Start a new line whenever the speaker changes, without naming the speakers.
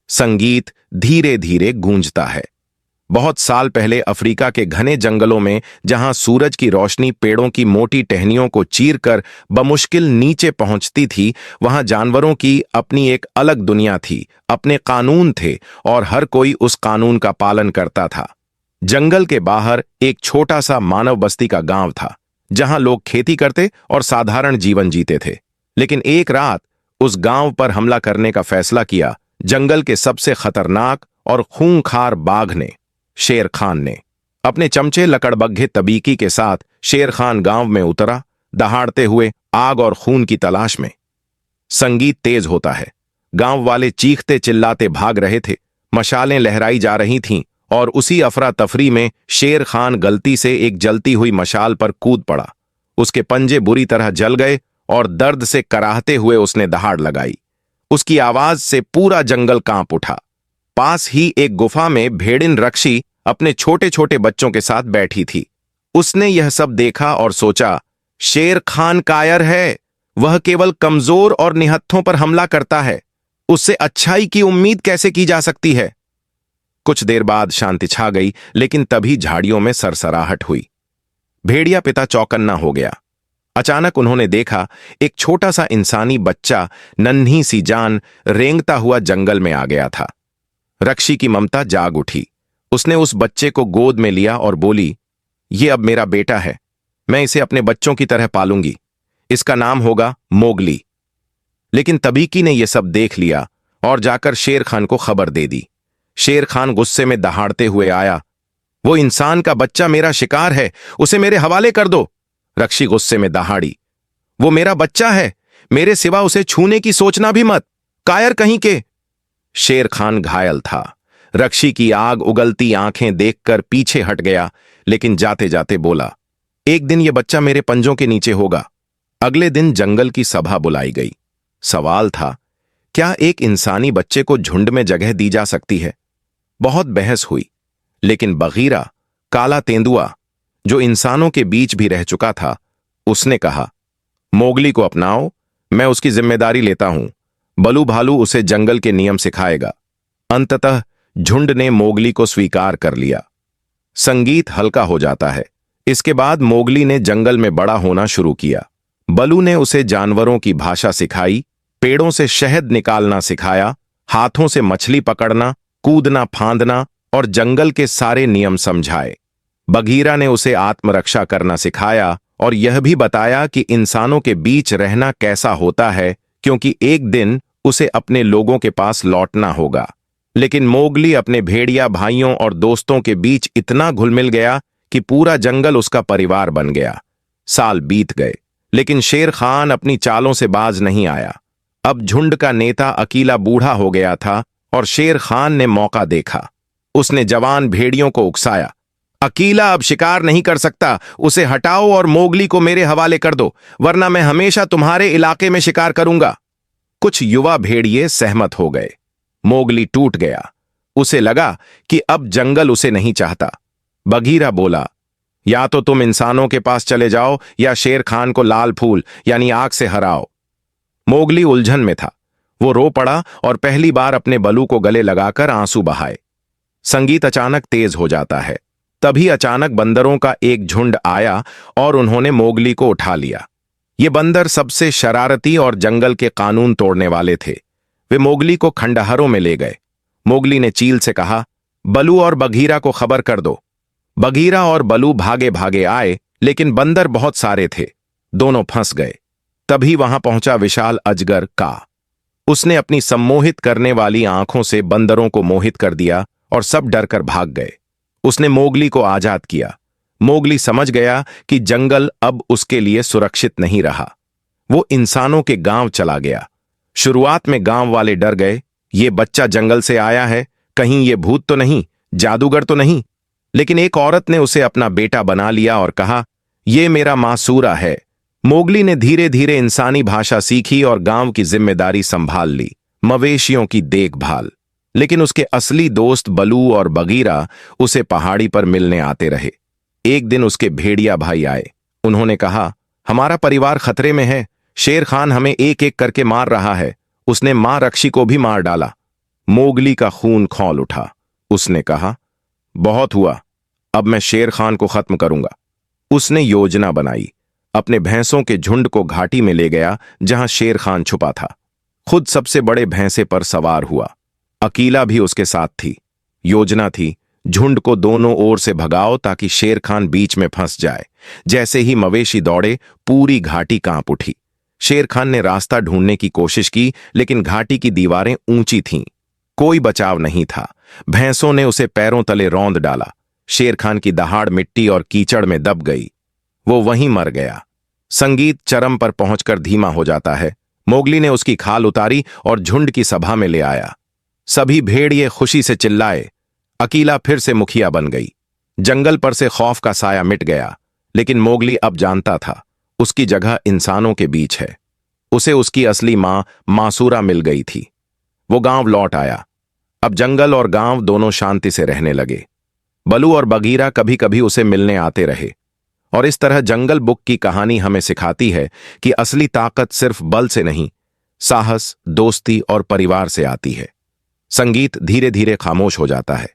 संगीत धीरे धीरे गूंजता है। बहुत साल पहले अफ्रीका के घने जंगलों में, जहां सूरज की रोशनी पेड़ों की मोटी टहनियों को चीरकर बमुश्किल नीचे पहुंचती थी, वहां जानवरों की अपनी एक अलग दुनिया थी। अपने कानून थे और हर कोई उस कानून का पालन करता था। जंगल के बाहर एक छोटा सा मानव बस्ती का गांव था, जहां लोग खेती करते और साधारण जीवन जीते थे। लेकिन एक रात उस गांव पर हमला करने का फैसला किया जंगल के सबसे खतरनाक और खूंखार बाघ ने, शेर खान ने। अपने चमचे लकड़बग्घे तबीकी के साथ शेर खान गांव में उतरा, दहाड़ते हुए आग और खून की तलाश में। संगीत तेज होता है। गांव वाले चीखते चिल्लाते भाग रहे थे, मशालें लहराई जा रही थीं, और उसी अफरा तफरी में शेर खान गलती से एक जलती हुई मशाल पर कूद पड़ा। उसके पंजे बुरी तरह जल गए और दर्द से कराहते हुए उसने दहाड़ लगाई। उसकी आवाज से पूरा जंगल कांप उठा। पास ही एक गुफा में भेड़िन रक्षी अपने छोटे छोटे बच्चों के साथ बैठी थी। उसने यह सब देखा और सोचा, शेर खान कायर है। वह केवल कमजोर और निहत्थों पर हमला करता है। उससे अच्छाई की उम्मीद कैसे की जा सकती है? कुछ देर बाद शांति छा गई, लेकिन तभी झाड़ियों में सरसराहट हुई। भेड़िया पिता चौकन्ना हो गया। अचानक उन्होंने देखा एक छोटा सा इंसानी बच्चा नन्ही सी जान रेंगता हुआ जंगल में आ गया था। रक्षी की ममता जाग उठी। उसने उस बच्चे को गोद में लिया और बोली, ये अब मेरा बेटा है। मैं इसे अपने बच्चों की तरह पालूंगी। इसका नाम होगा मोगली। लेकिन तबीकी ने यह सब देख लिया और जाकर शेर खान को खबर दे दी। शेर खान गुस्से में दहाड़ते हुए आया, वो इंसान का बच्चा मेरा शिकार है, उसे मेरे हवाले कर दो। रक्षी गुस्से में दहाड़ी, वो मेरा बच्चा है, मेरे सिवा उसे छूने की सोचना भी मत, कायर कहीं के। शेर खान घायल था। रक्षी की आग उगलती आंखें देखकर पीछे हट गया, लेकिन जाते जाते बोला, एक दिन यह बच्चा मेरे पंजों के नीचे होगा। अगले दिन जंगल की सभा बुलाई गई। सवाल था, क्या एक इंसानी बच्चे को झुंड में जगह दी जा सकती है? बहुत बहस हुई, लेकिन बगीरा, काला तेंदुआ, जो इंसानों के बीच भी रह चुका था, उसने कहा, मोगली को अपनाओ, मैं उसकी जिम्मेदारी लेता हूं। बलू भालू उसे जंगल के नियम सिखाएगा। अंततः झुंड ने मोगली को स्वीकार कर लिया। संगीत हल्का हो जाता है। इसके बाद मोगली ने जंगल में बड़ा होना शुरू किया। बलू ने उसे जानवरों की भाषा सिखाई, पेड़ों से शहद निकालना सिखाया, हाथों से मछली पकड़ना, कूदना फांदना और जंगल के सारे नियम समझाए। बगीरा ने उसे आत्मरक्षा करना सिखाया और यह भी बताया कि इंसानों के बीच रहना कैसा होता है, क्योंकि एक दिन उसे अपने लोगों के पास लौटना होगा। लेकिन मोगली अपने भेड़िया भाइयों और दोस्तों के बीच इतना घुल मिल गया कि पूरा जंगल उसका परिवार बन गया। साल बीत गए, लेकिन शेर खान अपनी चालों से बाज नहीं आया। अब झुंड का नेता अकेला बूढ़ा हो गया था और शेर खान ने मौका देखा। उसने जवान भेड़ियों को उकसाया, अकेला अब शिकार नहीं कर सकता, उसे हटाओ और मोगली को मेरे हवाले कर दो, वरना मैं हमेशा तुम्हारे इलाके में शिकार करूंगा। कुछ युवा भेड़िए सहमत हो गए। मोगली टूट गया। उसे लगा कि अब जंगल उसे नहीं चाहता। बगीरा बोला, या तो तुम इंसानों के पास चले जाओ या शेर खान को लाल फूल यानी आग से हराओ। मोगली उलझन में था। वो रो पड़ा और पहली बार अपने बलू को गले लगाकर आंसू बहाए। संगीत अचानक तेज हो जाता है। तभी अचानक बंदरों का एक झुंड आया और उन्होंने मोगली को उठा लिया। ये बंदर सबसे शरारती और जंगल के कानून तोड़ने वाले थे। वे मोगली को खंडहरों में ले गए। मोगली ने चील से कहा, बलू और बगीरा को खबर कर दो। बगीरा और बलू भागे भागे आए, लेकिन बंदर बहुत सारे थे। दोनों फंस गए। तभी वहां पहुंचा विशाल अजगर का। उसने अपनी सम्मोहित करने वाली आंखों से बंदरों को मोहित कर दिया और सब डरकर भाग गए। उसने मोगली को आजाद किया। मोगली समझ गया कि जंगल अब उसके लिए सुरक्षित नहीं रहा। वो इंसानों के गांव चला गया। शुरुआत में गांव वाले डर गए, ये बच्चा जंगल से आया है, कहीं ये भूत तो नहीं, जादूगर तो नहीं। लेकिन एक औरत ने उसे अपना बेटा बना लिया और कहा, ये मेरा मासूरा है। मोगली ने धीरे धीरे इंसानी भाषा सीखी और गांव की जिम्मेदारी संभाल ली, मवेशियों की देखभाल। लेकिन उसके असली दोस्त बलू और बगीरा उसे पहाड़ी पर मिलने आते रहे। एक दिन उसके भेड़िया भाई आए। उन्होंने कहा, हमारा परिवार खतरे में है, शेर खान हमें एक एक करके मार रहा है, उसने मां रक्षी को भी मार डाला। मोगली का खून खौल उठा। उसने कहा, बहुत हुआ, अब मैं शेर खान को खत्म करूंगा। उसने योजना बनाई। अपने भैंसों के झुंड को घाटी में ले गया जहां शेर खान छुपा था। खुद सबसे बड़े भैंसे पर सवार हुआ। अकीला भी उसके साथ थी। योजना थी, झुंड को दोनों ओर से भगाओ ताकि शेर खान बीच में फंस जाए। जैसे ही मवेशी दौड़े, पूरी घाटी कांप उठी। शेर खान ने रास्ता ढूंढने की कोशिश की, लेकिन घाटी की दीवारें ऊंची थीं। कोई बचाव नहीं था। भैंसों ने उसे पैरों तले रौंद डाला। शेर खान की दहाड़ मिट्टी और कीचड़ में दब गई। वो वहीं मर गया। संगीत चरम पर पहुंचकर धीमा हो जाता है। मोगली ने उसकी खाल उतारी और झुंड की सभा में ले आया। सभी भेड़िए खुशी से चिल्लाए। अकीला फिर से मुखिया बन गई। जंगल पर से खौफ का साया मिट गया। लेकिन मोगली अब जानता था, उसकी जगह इंसानों के बीच है। उसे उसकी असली मां मासूरा मिल गई थी। वो गांव लौट आया। अब जंगल और गांव दोनों शांति से रहने लगे। बलू और बगीरा कभी कभी उसे मिलने आते रहे। और इस तरह जंगल बुक की कहानी हमें सिखाती है कि असली ताकत सिर्फ बल से नहीं, साहस, दोस्ती और परिवार से आती है। संगीत धीरे धीरे खामोश हो जाता है।